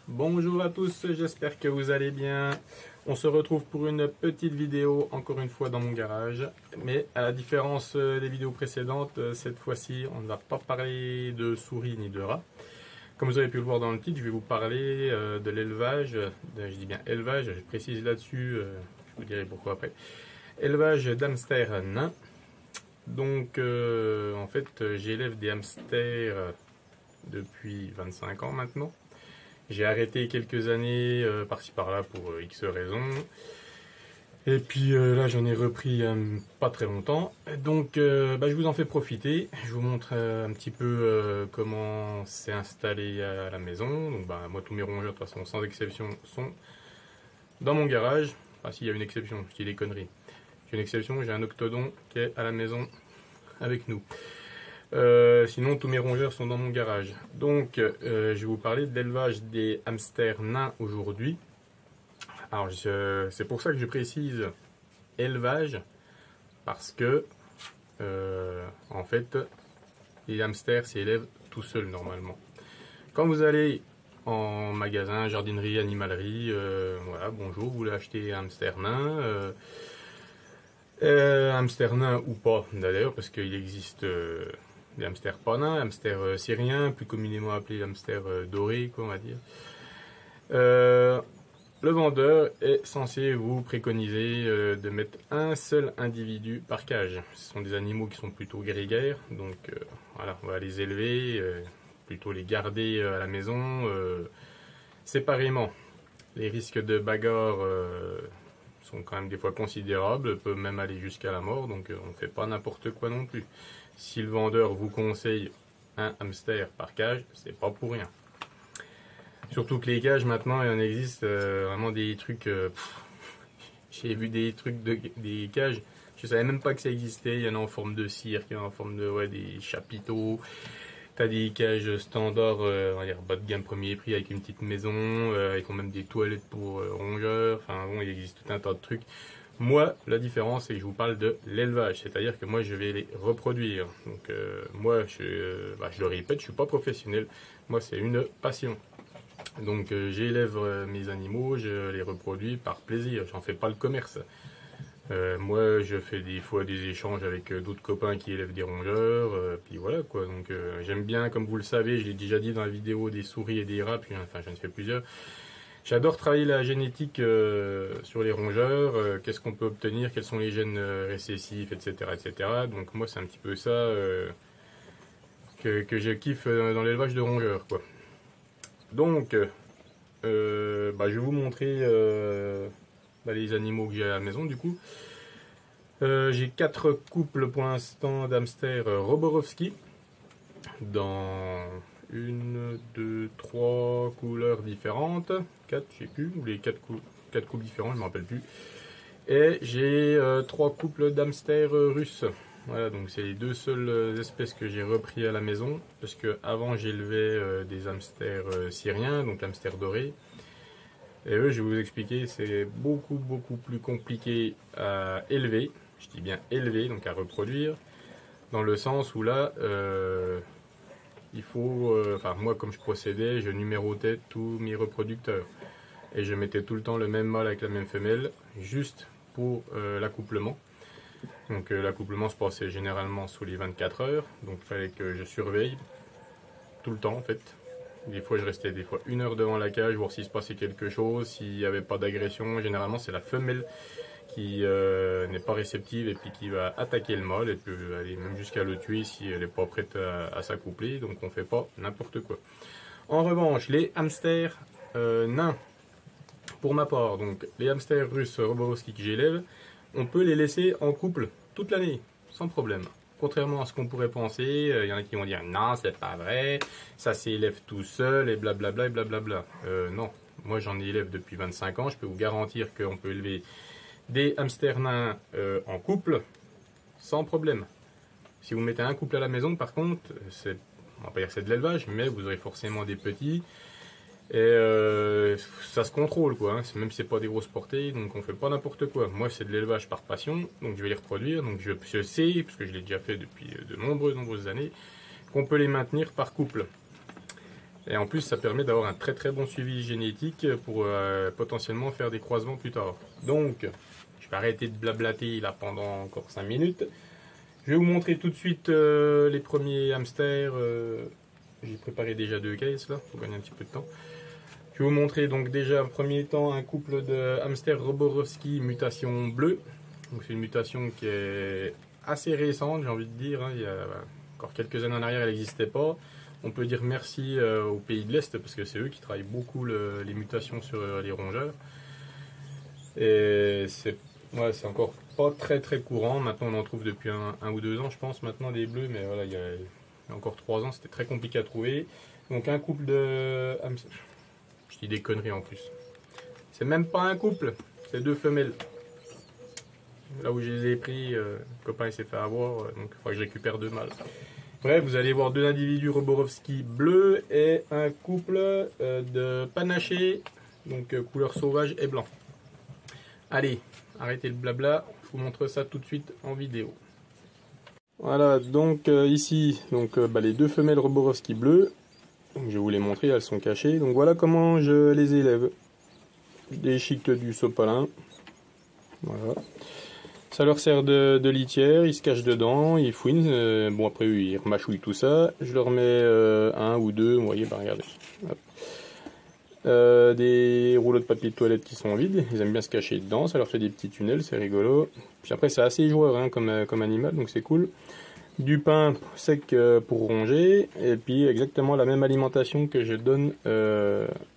Bonjour à tous, j'espère que vous allez bien. On se retrouve pour une petite vidéo, encore une fois dans mon garage. Mais à la différence des vidéos précédentes, cette fois-ci, on ne va pas parler de souris ni de rats. Comme vous avez pu le voir dans le titre, je vais vous parler de l'élevage. Je dis bien élevage, je précise là-dessus, je vous dirai pourquoi après. Élevage d'hamsters nains. Donc, en fait, j'élève des hamsters depuis 25 ans maintenant. J'ai arrêté quelques années par-ci par-là pour X raisons. Et puis là, j'en ai repris pas très longtemps. Donc, je vous en fais profiter. Je vous montre un petit peu comment c'est installé à la maison. Donc, moi, tous mes rongeurs, de toute façon, sans exception, sont dans mon garage. Ah, s'il y a une exception, je dis des conneries. J'ai une exception, j'ai un octodon qui est à la maison avec nous. Sinon, tous mes rongeurs sont dans mon garage. Donc, je vais vous parler de l'élevage des hamsters nains aujourd'hui. Alors, c'est pour ça que je précise élevage, parce que, en fait, les hamsters s'élèvent tout seuls normalement. Quand vous allez en magasin, jardinerie, animalerie, voilà, bonjour, vous voulez acheter un hamster nain, hamster nain ou pas d'ailleurs, parce qu'il existe des hamsters pas nains, hamsters syriens, plus communément appelés hamsters dorés, quoi, on va dire. Le vendeur est censé vous préconiser de mettre un seul individu par cage. Ce sont des animaux qui sont plutôt grégaires, donc voilà, on va les élever, plutôt les garder à la maison séparément. Les risques de bagarre sont quand même des fois considérables, peuvent même aller jusqu'à la mort, donc on ne fait pas n'importe quoi non plus. Si le vendeur vous conseille un hamster par cage, c'est pas pour rien. Surtout que les cages maintenant, il en existe vraiment des trucs. J'ai vu des trucs des cages, je savais même pas que ça existait. Il y en a en forme de cirque, il y en a en forme de des chapiteaux. T'as des cages standards, on va dire bas de gamme premier prix avec une petite maison, avec même des toilettes pour rongeurs. Enfin bon, il existe tout un tas de trucs. Moi, la différence, c'est que je vous parle de l'élevage, c'est-à-dire que moi, je vais les reproduire. Donc, moi, je le répète, je suis pas professionnel. Moi, c'est une passion. Donc, j'élève mes animaux, je les reproduis par plaisir. J'en fais pas le commerce. Moi, je fais des fois des échanges avec d'autres copains qui élèvent des rongeurs, puis voilà quoi. Donc, j'aime bien, comme vous le savez, je l'ai déjà dit dans la vidéo des souris et des rats, puis enfin, j'en ai fait plusieurs. J'adore travailler la génétique sur les rongeurs, qu'est-ce qu'on peut obtenir, quels sont les gènes récessifs, etc., etc. Donc moi c'est un petit peu ça que je kiffe dans l'élevage de rongeurs, quoi. Donc, je vais vous montrer les animaux que j'ai à la maison du coup. J'ai 4 couples pour l'instant d'hamsters Roborovski dans 1, 2, 3 couleurs différentes. 4, je sais plus, ou les 4 couples différents, je ne me rappelle plus. Et j'ai 3 couples d'hamsters russes. Voilà, donc c'est les 2 seules espèces que j'ai repris à la maison. Parce que avant j'élevais des hamsters syriens, donc hamsters dorés. Et eux, je vais vous expliquer, c'est beaucoup plus compliqué à élever. Je dis bien élever, donc à reproduire. Dans le sens où là, il faut, moi comme je procédais, je numérotais tous mes reproducteurs. Et je mettais tout le temps le même mâle avec la même femelle, juste pour l'accouplement. Donc l'accouplement se passait généralement sous les 24 heures, donc il fallait que je surveille tout le temps en fait. Des fois je restais 1 heure devant la cage, voir s'il se passait quelque chose, s'il n'y avait pas d'agression. Généralement c'est la femelle qui n'est pas réceptive et puis qui va attaquer le mâle et peut aller même jusqu'à le tuer si elle n'est pas prête à s'accoupler, donc on fait pas n'importe quoi. En revanche, les hamsters nains, pour ma part, donc les hamsters russes Roborovski que j'élève, on peut les laisser en couple toute l'année, sans problème. Contrairement à ce qu'on pourrait penser, il y en a qui vont dire non, c'est pas vrai, ça s'élève tout seul et blablabla et blablabla. Non, moi j'en élève depuis 25 ans, je peux vous garantir qu'on peut élever des hamsters nains en couple sans problème. Si vous mettez un couple à la maison, par contre, on va pas dire que c'est de l'élevage, mais vous aurez forcément des petits. Et ça se contrôle, quoi, hein. Même si c'est pas des grosses portées, donc on fait pas n'importe quoi. Moi, c'est de l'élevage par passion, donc je vais les reproduire. Donc je sais, parce que je l'ai déjà fait depuis de nombreuses années, qu'on peut les maintenir par couple. Et en plus, ça permet d'avoir un très très bon suivi génétique pour potentiellement faire des croisements plus tard. Donc, je vais arrêter de blablater là pendant encore 5 minutes. Je vais vous montrer tout de suite les premiers hamsters. J'ai préparé déjà 2 cases là, faut gagner un petit peu de temps. Je vais vous montrer donc déjà en premier temps un couple de hamsters Roborowski mutation bleue. Donc c'est une mutation qui est assez récente, j'ai envie de dire. Il y a encore quelques années en arrière, elle n'existait pas. On peut dire merci aux pays de l'Est parce que c'est eux qui travaillent beaucoup les mutations sur les rongeurs. Et c'est encore pas très très courant. Maintenant, on en trouve depuis un ou 2 ans, je pense, maintenant des bleus. Mais voilà, il y a encore 3 ans, c'était très compliqué à trouver. Donc un couple de... Je dis des conneries en plus. C'est même pas un couple, c'est 2 femelles. Là où je les ai pris, le copain il s'est fait avoir, donc il faudra que je récupère 2 mâles. Bref, vous allez voir 2 individus Roborowski bleus et un couple de panaché, donc couleur sauvage et blanc. Allez, arrêtez le blabla, je vous montre ça tout de suite en vidéo. Voilà, donc ici, les 2 femelles Roborowski bleues. Donc, je vais vous les montrer, elles sont cachées. Donc voilà comment je les élève. Je déchiquete du sopalin. Voilà. Ça leur sert de litière, ils se cachent dedans, ils fouinent. Bon après ils remâchouillent tout ça. Je leur mets 1 ou 2, vous voyez, regardez. Des rouleaux de papier de toilette qui sont vides, ils aiment bien se cacher dedans, ça leur fait des petits tunnels, c'est rigolo. Puis après c'est assez joueur hein, comme animal, donc c'est cool. Du pain sec pour ronger, et puis exactement la même alimentation que je donne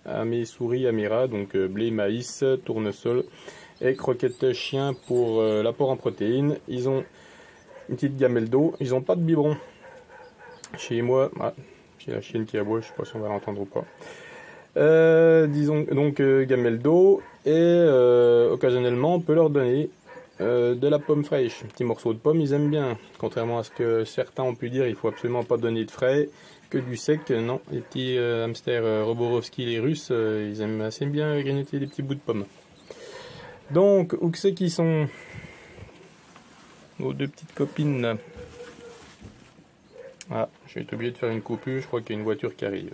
à mes souris, à mes rats, donc blé, maïs, tournesol et croquettes chien pour l'apport en protéines. Ils ont une petite gamelle d'eau, ils n'ont pas de biberon. Chez moi, j'ai la chienne qui aboie, je sais pas si on va l'entendre ou pas. Disons donc gamelle d'eau, et occasionnellement on peut leur donner de la pomme fraîche, un petit morceau de pomme, ils aiment bien. Contrairement à ce que certains ont pu dire, il faut absolument pas donner de frais, que du sec. Non, les petits hamsters Roborowski, les Russes, ils aiment assez bien grignoter des petits bouts de pommes. Donc, où que c'est qu'ils sont nos 2 petites copines là. Ah, je vais être obligé de faire une coupure, je crois qu'il y a une voiture qui arrive.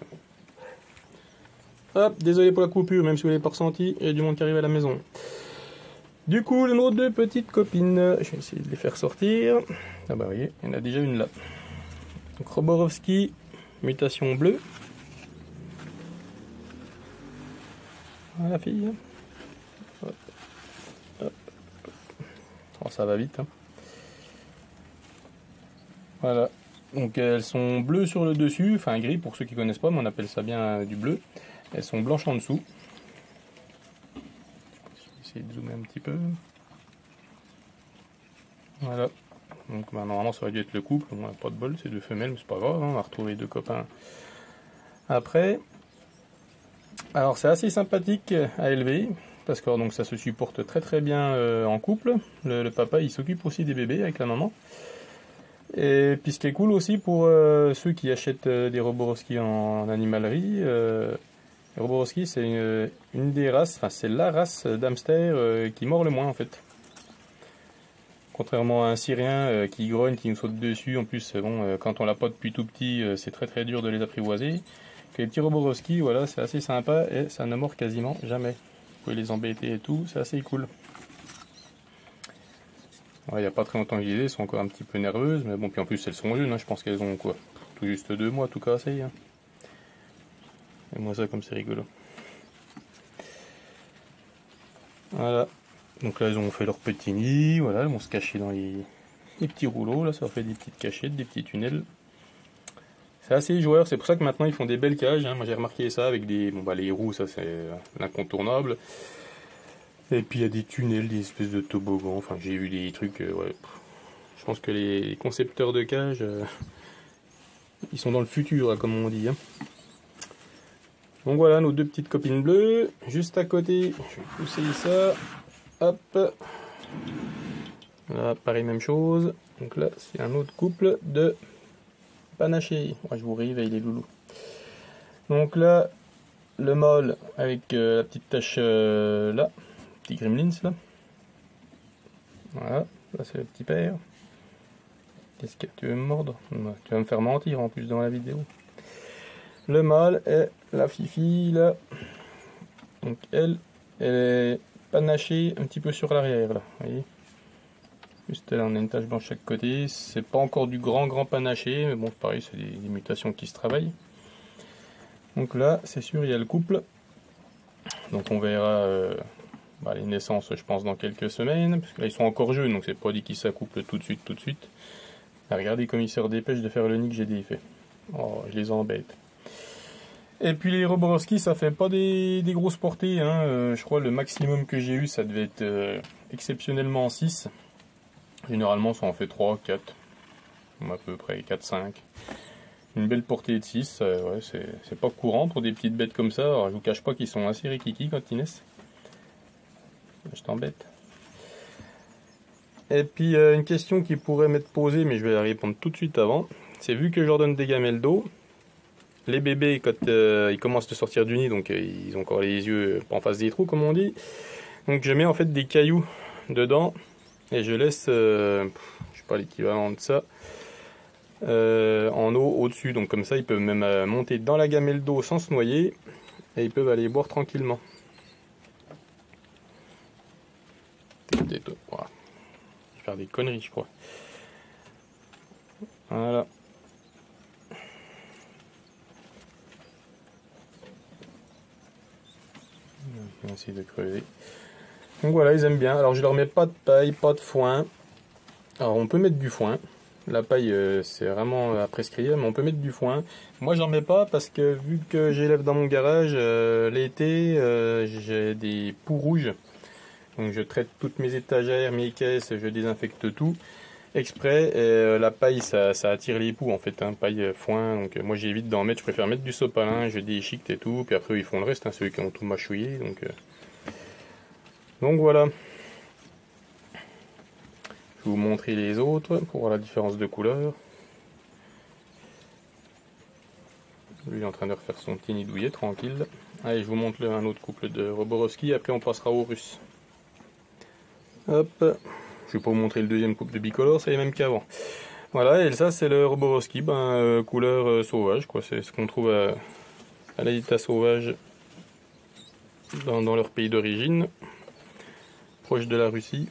Hop, désolé pour la coupure, même si vous l'avez pas ressenti, il y a du monde qui arrive à la maison. Du coup, nos 2 petites copines, je vais essayer de les faire sortir. Ah bah vous voyez, il y en a déjà une là. Donc Roborowski, mutation bleue. Voilà la fille. Hop. Hop. Oh, ça va vite. Hein. Voilà. Donc elles sont bleues sur le dessus, enfin gris pour ceux qui connaissent pas, mais on appelle ça bien du bleu. Elles sont blanches en dessous. Essayer de zoomer un petit peu. Voilà. Donc normalement ça aurait dû être le couple, on n'a pas de bol, c'est 2 femelles, mais c'est pas grave, hein, on va retrouver 2 copains après. Alors c'est assez sympathique à élever, parce que donc ça se supporte très très bien en couple. Le papa il s'occupe aussi des bébés avec la maman. Et puis ce qui est cool aussi pour ceux qui achètent des Roborowski en animalerie, Roborowski c'est une des races, enfin c'est la race d'hamster qui mord le moins en fait. Contrairement à un syrien qui grogne, qui nous saute dessus, en plus bon, quand on l'a pas depuis tout petit, c'est très très dur de les apprivoiser. Que les petits Roborowski, voilà, c'est assez sympa et ça ne mord quasiment jamais. Vous pouvez les embêter et tout, c'est assez cool. Il n'y a pas très longtemps que j'y ai, elles sont encore un petit peu nerveuses, mais bon, puis en plus elles sont jeunes, hein, je pense qu'elles ont quoi, tout juste 2 mois, tout cassé. Hein. Et moi ça comme c'est rigolo. Voilà, donc là elles ont fait leur petit nid, voilà, elles vont se cacher dans les petits rouleaux, là ça leur fait des petites cachettes, des petits tunnels. C'est assez joueur, c'est pour ça que maintenant ils font des belles cages, hein. Moi j'ai remarqué ça avec des, les roues, ça c'est l'incontournable. Et puis il y a des tunnels, des espèces de toboggans, enfin j'ai vu des trucs, ouais. Je pense que les concepteurs de cages, ils sont dans le futur, là, comme on dit. Hein. Donc voilà nos 2 petites copines bleues. Juste à côté, je vais pousser ça. Hop. Là, pareil, même chose. Donc là, c'est un autre couple de panachés. Ouais, je vous réveille les loulous. Donc là, le mâle avec la petite tache là. Petit gremlins là. Voilà, là c'est le petit père. Qu'est-ce que tu veux me mordre? Tu vas me faire mentir en plus dans la vidéo. Le mâle est la fifi là. Donc elle est panachée un petit peu sur l'arrière là, vous voyez. Juste là on a une tache blanche chaque côté. C'est pas encore du grand panaché, mais bon pareil c'est des mutations qui se travaillent. Donc là c'est sûr il y a le couple. Donc on verra les naissances je pense dans quelques semaines. Parce que là ils sont encore jeunes donc c'est pas dit qu'ils s'accouplent tout de suite. Ah, regardez comme ils se redépêchent de faire le nid que j'ai défait. Oh je les embête. Et puis les Roborowski, ça fait pas des grosses portées, hein. Je crois le maximum que j'ai eu, ça devait être exceptionnellement 6. Généralement, ça en fait 3, 4, à peu près 4, 5. Une belle portée de 6, ouais, c'est pas courant pour des petites bêtes comme ça. Alors, je vous cache pas qu'ils sont assez rikiki quand ils naissent. Je t'embête. Et puis, une question qui pourrait m'être posée, mais je vais la répondre tout de suite avant. C'est vu que je leur donne des gamelles d'eau. Les bébés, quand ils commencent à sortir du nid, donc ils ont encore les yeux en face des trous, comme on dit. Donc je mets en fait des cailloux dedans et je laisse, je sais pas l'équivalent de ça, en eau au-dessus. Donc comme ça, ils peuvent même monter dans la gamelle d'eau sans se noyer et ils peuvent aller boire tranquillement. Voilà. Je vais faire des conneries, je crois. Voilà. On va essayer de creuser. Donc voilà, ils aiment bien. Alors je leur mets pas de paille, pas de foin. Alors on peut mettre du foin. La paille c'est vraiment à prescrire, mais on peut mettre du foin. Moi j'en mets pas parce que vu que j'élève dans mon garage, l'été j'ai des poux rouges. Donc je traite toutes mes étagères, mes caisses, je désinfecte tout exprès. Et la paille ça attire les poux en fait, hein, paille, foin. Donc moi j'évite d'en mettre, je préfère mettre du sopalin, je déchiquete et tout. Puis après ils font le reste, hein, ceux qui ont tout mâchouillé. Donc voilà. Je vais vous montrer les autres pour voir la différence de couleur. Lui il est en train de refaire son petit nid douillet tranquille. Allez, je vous montre un autre couple de Roborowski, après on passera aux Russes. Hop, je vais pas vous montrer le deuxième couple de bicolore, c'est les mêmes qu'avant. Voilà, et ça c'est le Roborowski, couleur sauvage, quoi. C'est ce qu'on trouve à l'état sauvage dans leur pays d'origine, proche de la Russie.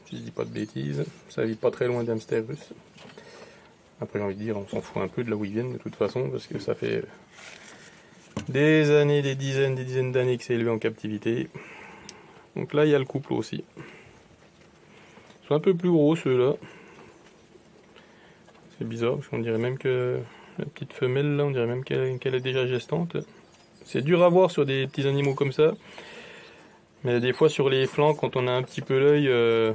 Si je dis pas de bêtises, ça vit pas très loin d'hamster russe. Après j'ai envie de dire, on s'en fout un peu de là où ils viennent de toute façon, parce que ça fait des années, des dizaines d'années que c'est élevé en captivité. Donc là il y a le couple aussi. Ils sont un peu plus gros ceux-là. C'est bizarre, parce qu'on dirait même que la petite femelle là, on dirait même qu'elle est déjà gestante. C'est dur à voir sur des petits animaux comme ça. Mais des fois sur les flancs, quand on a un petit peu l'œil,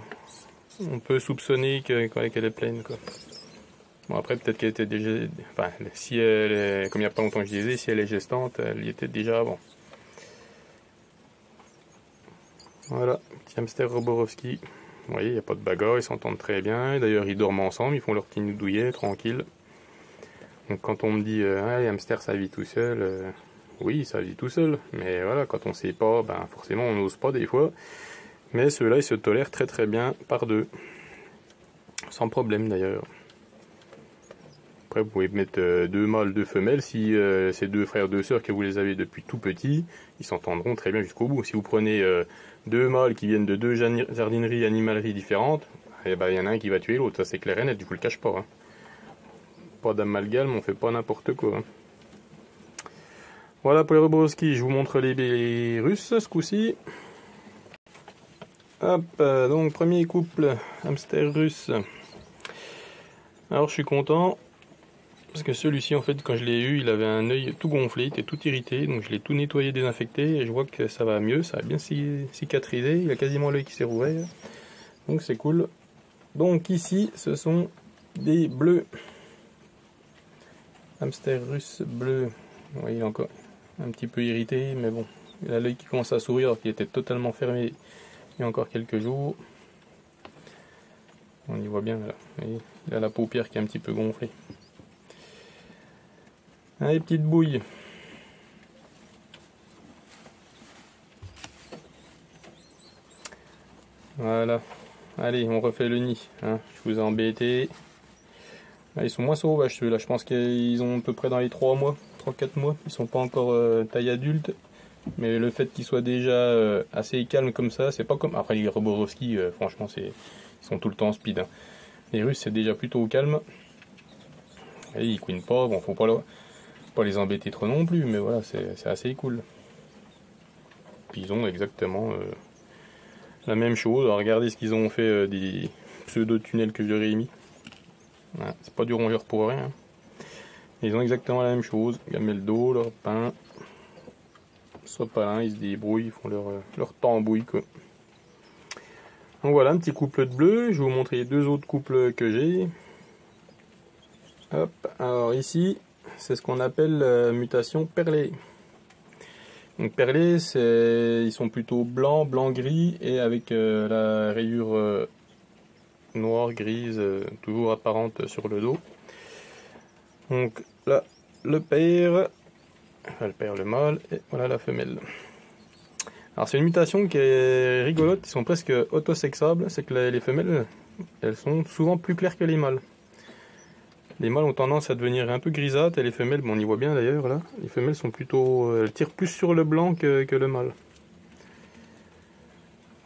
on peut soupçonner qu'elle est pleine, quoi. Bon après peut-être qu'elle était déjà, enfin si elle est, comme il n'y a pas longtemps que je disais, si elle est gestante, elle y était déjà avant. Voilà, petit hamster Roborowski. Vous voyez, il n'y a pas de bagarre, ils s'entendent très bien. D'ailleurs ils dorment ensemble, ils font leur petit nid douillet tranquille. Donc quand on me dit les hamsters ça vit tout seul, oui ça vit tout seul. Mais voilà, quand on sait pas, forcément on n'ose pas des fois. Mais ceux-là ils se tolèrent très bien par deux. Sans problème d'ailleurs. Après, vous pouvez mettre deux mâles, deux femelles. Si c'est deux frères, deux sœurs que vous les avez depuis tout petit, ils s'entendront très bien jusqu'au bout. Si vous prenez deux mâles qui viennent de deux jardineries, animaleries différentes, il y en a un qui va tuer l'autre. Ça c'est clair et net, je vous le cache pas. Hein. Pas d'amalgame, on fait pas n'importe quoi. Hein. Voilà pour les Roborowski, je vous montre les Russes ce coup-ci. Hop, donc premier couple hamster russe. Alors je suis content. Parce que celui-ci, en fait, quand je l'ai eu, il avait un œil tout gonflé, il était tout irrité, donc je l'ai tout nettoyé, désinfecté, et je vois que ça va mieux, ça a bien cicatrisé, il a quasiment l'œil qui s'est rouvert, donc c'est cool. Donc ici, ce sont des bleus, hamster russe bleu, vous voyez, il est encore un petit peu irrité, mais bon, il a l'œil qui commence à sourire alors qu'il était totalement fermé il y a encore quelques jours. On y voit bien, là, vous voyez, il a la paupière qui est un petit peu gonflée. Allez, petite bouille. Voilà. Allez, on refait le nid. Hein. Je vous ai embêté. Ah, ils sont moins sauvages ceux-là. Je pense qu'ils ont à peu près dans les 3 mois. 3-4 mois. Ils sont pas encore taille adulte. Mais le fait qu'ils soient déjà assez calmes comme ça, c'est pas comme... Après les Roborovski, franchement, ils sont tout le temps speed. Hein. Les Russes, c'est déjà plutôt calme. Et ils queenent pas, bon, faut pas les embêter trop non plus, mais voilà, c'est assez cool. Puis ils ont exactement la même chose. Alors, regardez ce qu'ils ont fait des pseudo-tunnels que j'aurais émis. Voilà, c'est pas du rongeur pour rien. Hein. Ils ont exactement la même chose. Gamelle d'eau, leur pain. Sopalin, ils se débrouillent, ils font leur tambouille quoi. Donc voilà, un petit couplet de bleu. Je vais vous montrer les deux autres couples que j'ai. Hop, alors ici, c'est ce qu'on appelle mutation perlée. Donc perlés, ils sont plutôt blancs, blanc-gris et avec la rayure noire, grise, toujours apparente sur le dos. Donc là, le père, le mâle, et voilà la femelle. Alors c'est une mutation qui est rigolote, ils sont presque autosexables, c'est que les femelles, elles sont souvent plus claires que les mâles. Les mâles ont tendance à devenir un peu grisâtres et les femelles, bon, on y voit bien d'ailleurs là, les femelles sont plutôt, elles tirent plus sur le blanc que le mâle.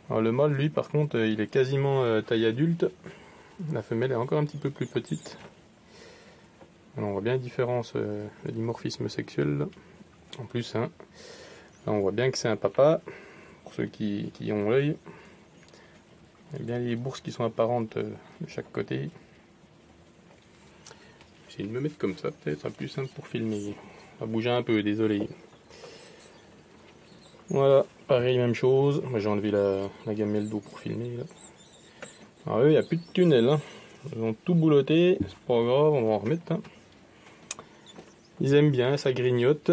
Alors le mâle lui par contre il est quasiment taille adulte, la femelle est encore un petit peu plus petite. Alors, on voit bien la différence, le dimorphisme sexuel là. En plus hein, là on voit bien que c'est un papa, pour ceux qui ont l'œil. Il y a bien les bourses qui sont apparentes de chaque côté. J'essaie de me mettre comme ça, peut-être, c'est plus simple pour filmer. Ça va bouger un peu, désolé. Voilà, pareil, même chose. Moi j'ai enlevé la gamelle d'eau pour filmer. Là. Alors eux, il n'y a plus de tunnel. Hein. Ils ont tout bouloté, c'est pas grave, on va en remettre. Hein. Ils aiment bien, ça grignote.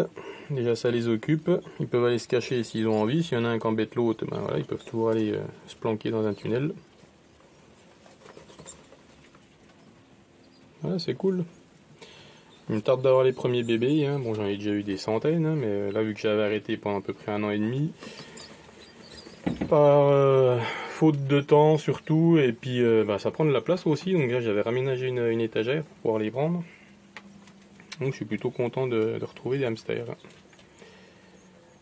Déjà ça les occupe. Ils peuvent aller se cacher s'ils ont envie. S'il y en a un qui embête l'autre, ben voilà, ils peuvent toujours aller se planquer dans un tunnel. Voilà, c'est cool. Il me tarde d'avoir les premiers bébés, hein. Bon j'en ai déjà eu des centaines, hein, mais là vu que j'avais arrêté pendant à peu près 1 an et demi, par faute de temps surtout, et puis ça prend de la place aussi, donc là j'avais raménagé une étagère pour pouvoir les prendre. Donc je suis plutôt content de retrouver des hamsters.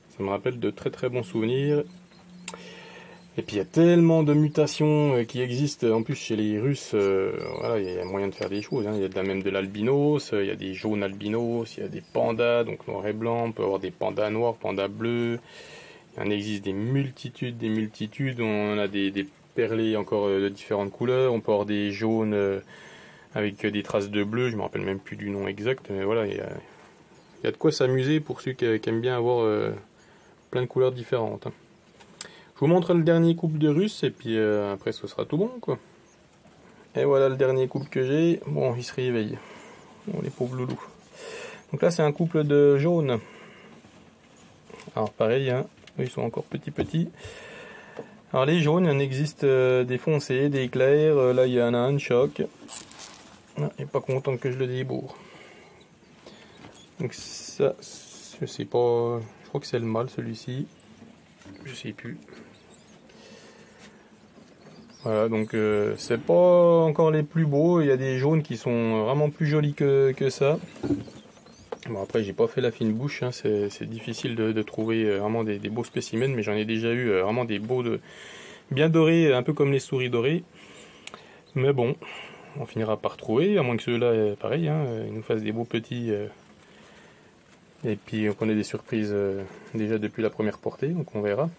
Ça me rappelle de très très bons souvenirs. Et puis il y a tellement de mutations qui existent, en plus chez les Russes, voilà, il y a moyen de faire des choses, hein. Il y a même de l'albinos, il y a des jaunes albinos, il y a des pandas, donc noir et blanc, on peut avoir des pandas noirs, pandas bleus, il en existe des multitudes, on a des perlés encore de différentes couleurs, on peut avoir des jaunes avec des traces de bleu, je me rappelle même plus du nom exact, mais voilà, il y a de quoi s'amuser pour ceux qui aiment bien avoir plein de couleurs différentes. Hein. Je vous montre le dernier couple de Russes et puis après ce sera tout bon quoi. Et voilà le dernier couple que j'ai. Bon, il se réveille. Bon, les pauvres loulous. Donc là c'est un couple de jaunes. Alors pareil, hein, ils sont encore petits. Alors les jaunes, il en existe des foncés, des clairs. Là il y en a un de choc. Ah, il n'est pas content que je le débourre. Donc ça, je sais pas. Je crois que c'est le mâle celui-ci. Je sais plus. Voilà, donc c'est pas encore les plus beaux, il y a des jaunes qui sont vraiment plus jolis que ça. Bon après j'ai pas fait la fine bouche, hein, c'est difficile de trouver vraiment des beaux spécimens, mais j'en ai déjà eu vraiment des beaux, bien dorés, un peu comme les souris dorées. Mais bon, on finira par trouver, à moins que ceux-là, pareil, hein, ils nous fassent des beaux petits. Et puis qu'on ait des surprises déjà depuis la première portée, donc on verra.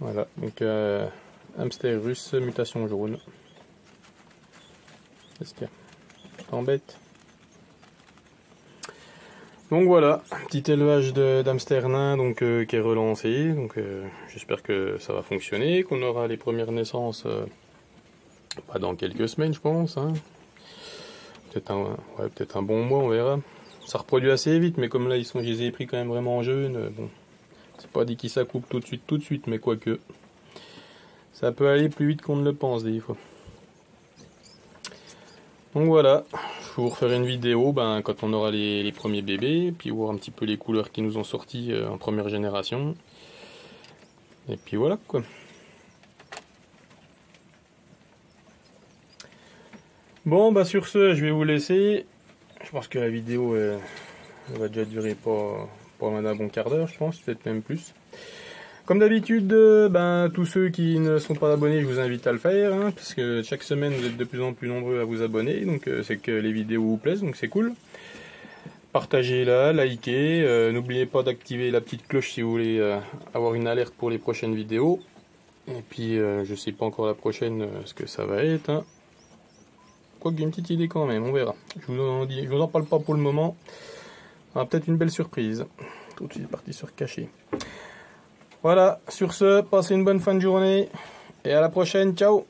Voilà, donc hamster russe, mutation jaune. Qu'est-ce qu'il y a? Je t'embête. Donc voilà, petit élevage d'hamster nain donc, qui est relancé. Donc j'espère que ça va fonctionner, qu'on aura les premières naissances pas dans quelques semaines je pense. Hein. Peut-être un bon mois, on verra. Ça reproduit assez vite, mais comme là je les ai pris quand même vraiment jeunes, bon. C'est pas dit qu'ils s'accouplent tout de suite, mais quoique. Ça peut aller plus vite qu'on ne le pense des fois. Donc voilà, je vais vous refaire une vidéo quand on aura les premiers bébés, puis voir un petit peu les couleurs qui nous ont sorti en première génération. Et puis voilà quoi. Bon sur ce, je vais vous laisser. Je pense que la vidéo elle va déjà durer pas mal d'un bon quart d'heure, je pense, peut-être même plus. Comme d'habitude, tous ceux qui ne sont pas abonnés, je vous invite à le faire, hein, parce que chaque semaine vous êtes de plus en plus nombreux à vous abonner, donc c'est que les vidéos vous plaisent, donc c'est cool. Partagez-la, likez, n'oubliez pas d'activer la petite cloche si vous voulez avoir une alerte pour les prochaines vidéos. Et puis je sais pas encore la prochaine ce que ça va être. Hein. Quoique j'ai une petite idée quand même, on verra. Je vous en parle pas pour le moment. On aura peut-être une belle surprise. Tout de suite parti sur caché. Voilà, sur ce, passez une bonne fin de journée et à la prochaine, ciao!